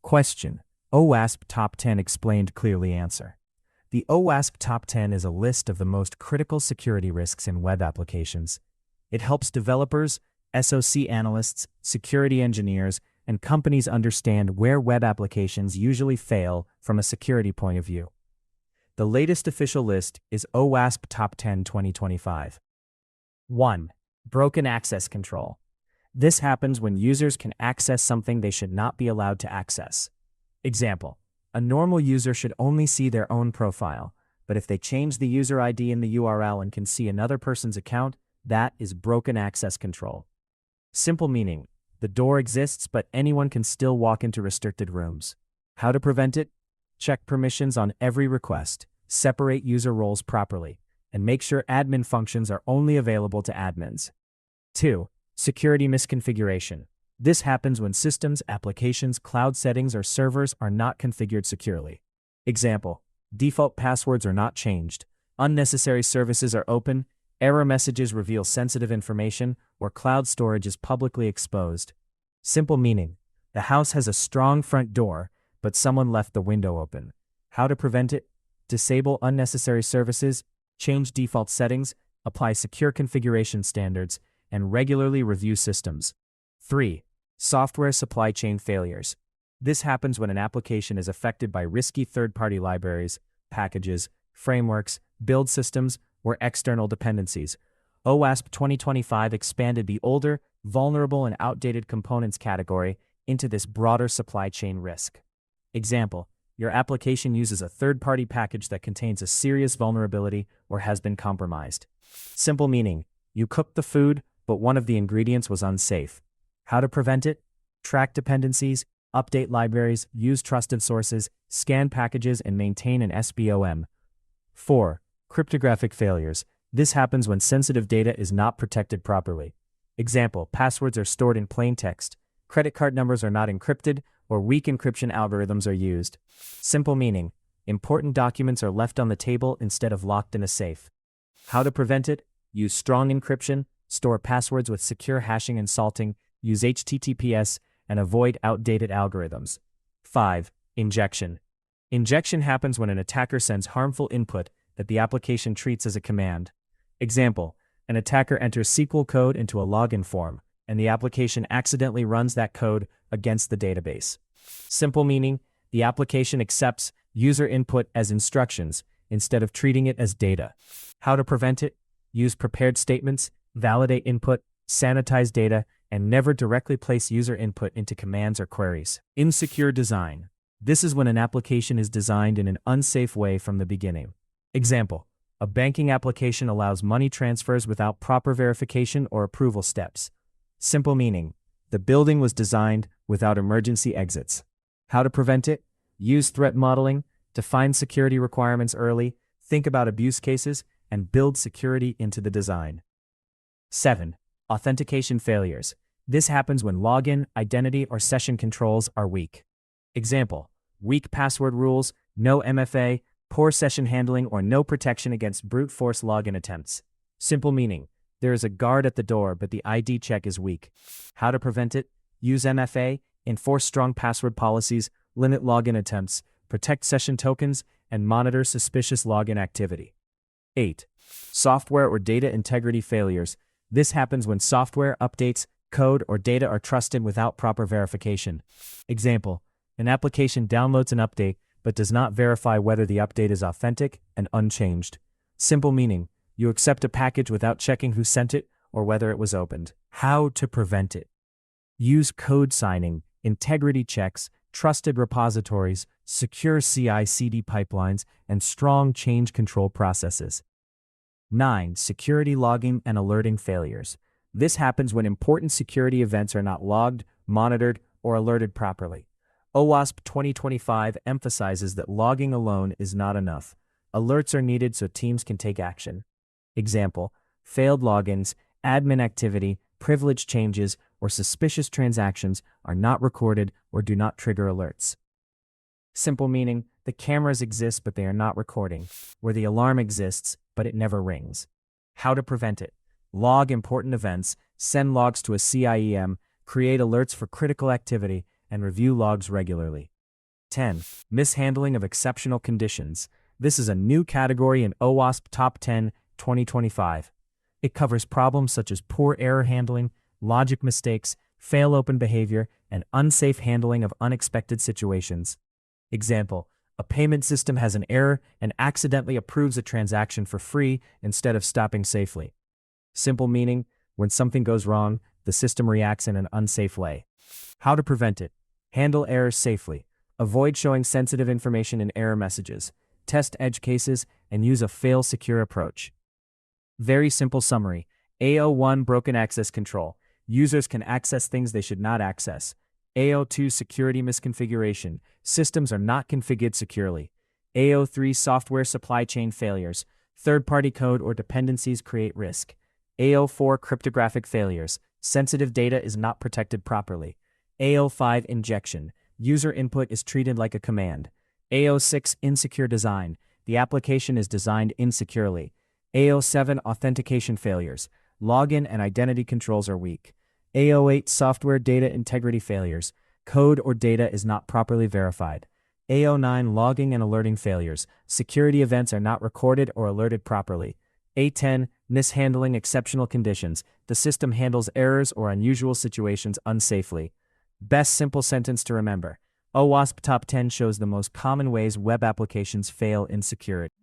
Question: OWASP Top 10 Explained Clearly. Answer: the OWASP Top 10 is a list of the most critical security risks in web applications. It helps developers, SOC analysts, security engineers, and companies understand where web applications usually fail from a security point of view. The latest official list is OWASP Top 10 2025. 1. Broken access control. This happens when users can access something they should not be allowed to access. Example: a normal user should only see their own profile, but if they change the user ID in the URL and can see another person's account, that is broken access control. Simple meaning: the door exists, but anyone can still walk into restricted rooms. How to prevent it? Check permissions on every request, separate user roles properly, and make sure admin functions are only available to admins. 2. Security misconfiguration. This happens when systems, applications, cloud settings, or servers are not configured securely. Example: default passwords are not changed, unnecessary services are open, error messages reveal sensitive information, or cloud storage is publicly exposed. Simple meaning: the house has a strong front door, but someone left the window open. How to prevent it? Disable unnecessary services, change default settings, apply secure configuration standards, and regularly review systems. 3. Software supply chain failures. This happens when an application is affected by risky third-party libraries, packages, frameworks, build systems, or external dependencies. OWASP 2025 expanded the older, vulnerable, and outdated components category into this broader supply chain risk. Example: your application uses a third-party package that contains a serious vulnerability or has been compromised. Simple meaning: you cooked the food, but one of the ingredients was unsafe. How to prevent it? Track dependencies, update libraries, use trusted sources, scan packages, and maintain an SBOM. 4. Cryptographic failures. This happens when sensitive data is not protected properly. Example: passwords are stored in plain text, credit card numbers are not encrypted, or weak encryption algorithms are used. Simple meaning: important documents are left on the table instead of locked in a safe. How to prevent it? Use strong encryption, store passwords with secure hashing and salting, use HTTPS, and avoid outdated algorithms. 5. Injection. Injection happens when an attacker sends harmful input that the application treats as a command. Example: an attacker enters SQL code into a login form, and the application accidentally runs that code against the database. Simple meaning: the application accepts user input as instructions instead of treating it as data. How to prevent it? Use prepared statements, validate input, sanitize data, and never directly place user input into commands or queries. Insecure design. This is when an application is designed in an unsafe way from the beginning. Example: a banking application allows money transfers without proper verification or approval steps. Simple meaning: the building was designed without emergency exits. How to prevent it? Use threat modeling, define security requirements early, think about abuse cases, and build security into the design. 7. Authentication failures. This happens when login, identity, or session controls are weak. Example: weak password rules, no MFA, poor session handling, or no protection against brute force login attempts. Simple meaning: there is a guard at the door, but the ID check is weak. How to prevent it? Use MFA, enforce strong password policies, limit login attempts, protect session tokens, and monitor suspicious login activity. 8. Software or data integrity failures. This happens when software, updates, code, or data are trusted without proper verification. Example: an application downloads an update but does not verify whether the update is authentic and unchanged. Simple meaning: you accept a package without checking who sent it or whether it was opened. How to prevent it? Use code signing, integrity checks, trusted repositories, secure CI/CD pipelines, and strong change control processes. 9. Security logging and alerting failures. This happens when important security events are not logged, monitored, or alerted properly. OWASP 2025 emphasizes that logging alone is not enough. Alerts are needed so teams can take action. Example: failed logins, admin activity, privilege changes, or suspicious transactions are not recorded or do not trigger alerts. Simple meaning: the cameras exist but they are not recording, where the alarm exists but it never rings. How to prevent it? Log important events, send logs to a CIEM, create alerts for critical activity, and review logs regularly. 10. Mishandling of exceptional conditions. This is a new category in OWASP Top 10 2025. It covers problems such as poor error handling, logic mistakes, fail-open behavior, and unsafe handling of unexpected situations. Example: a payment system has an error and accidentally approves a transaction for free instead of stopping safely. Simple meaning: when something goes wrong, the system reacts in an unsafe way. How to prevent it? Handle errors safely. Avoid showing sensitive information in error messages. Test edge cases and use a fail-secure approach. Very simple summary. AO1 Broken access control. Users can access things they should not access. AO2 Security misconfiguration. Systems are not configured securely. AO3 Software supply chain failures. Third-party code or dependencies create risk. AO4 Cryptographic failures. Sensitive data is not protected properly. AO5 Injection. User input is treated like a command. AO6 Insecure design. The application is designed insecurely. AO7 Authentication failures. Login and identity controls are weak. AO8 Software data integrity failures. Code or data is not properly verified. AO9 Logging and alerting failures. Security events are not recorded or alerted properly. A10 Mishandling exceptional conditions. The system handles errors or unusual situations unsafely. Best simple sentence to remember. OWASP Top 10 shows the most common ways web applications fail in security.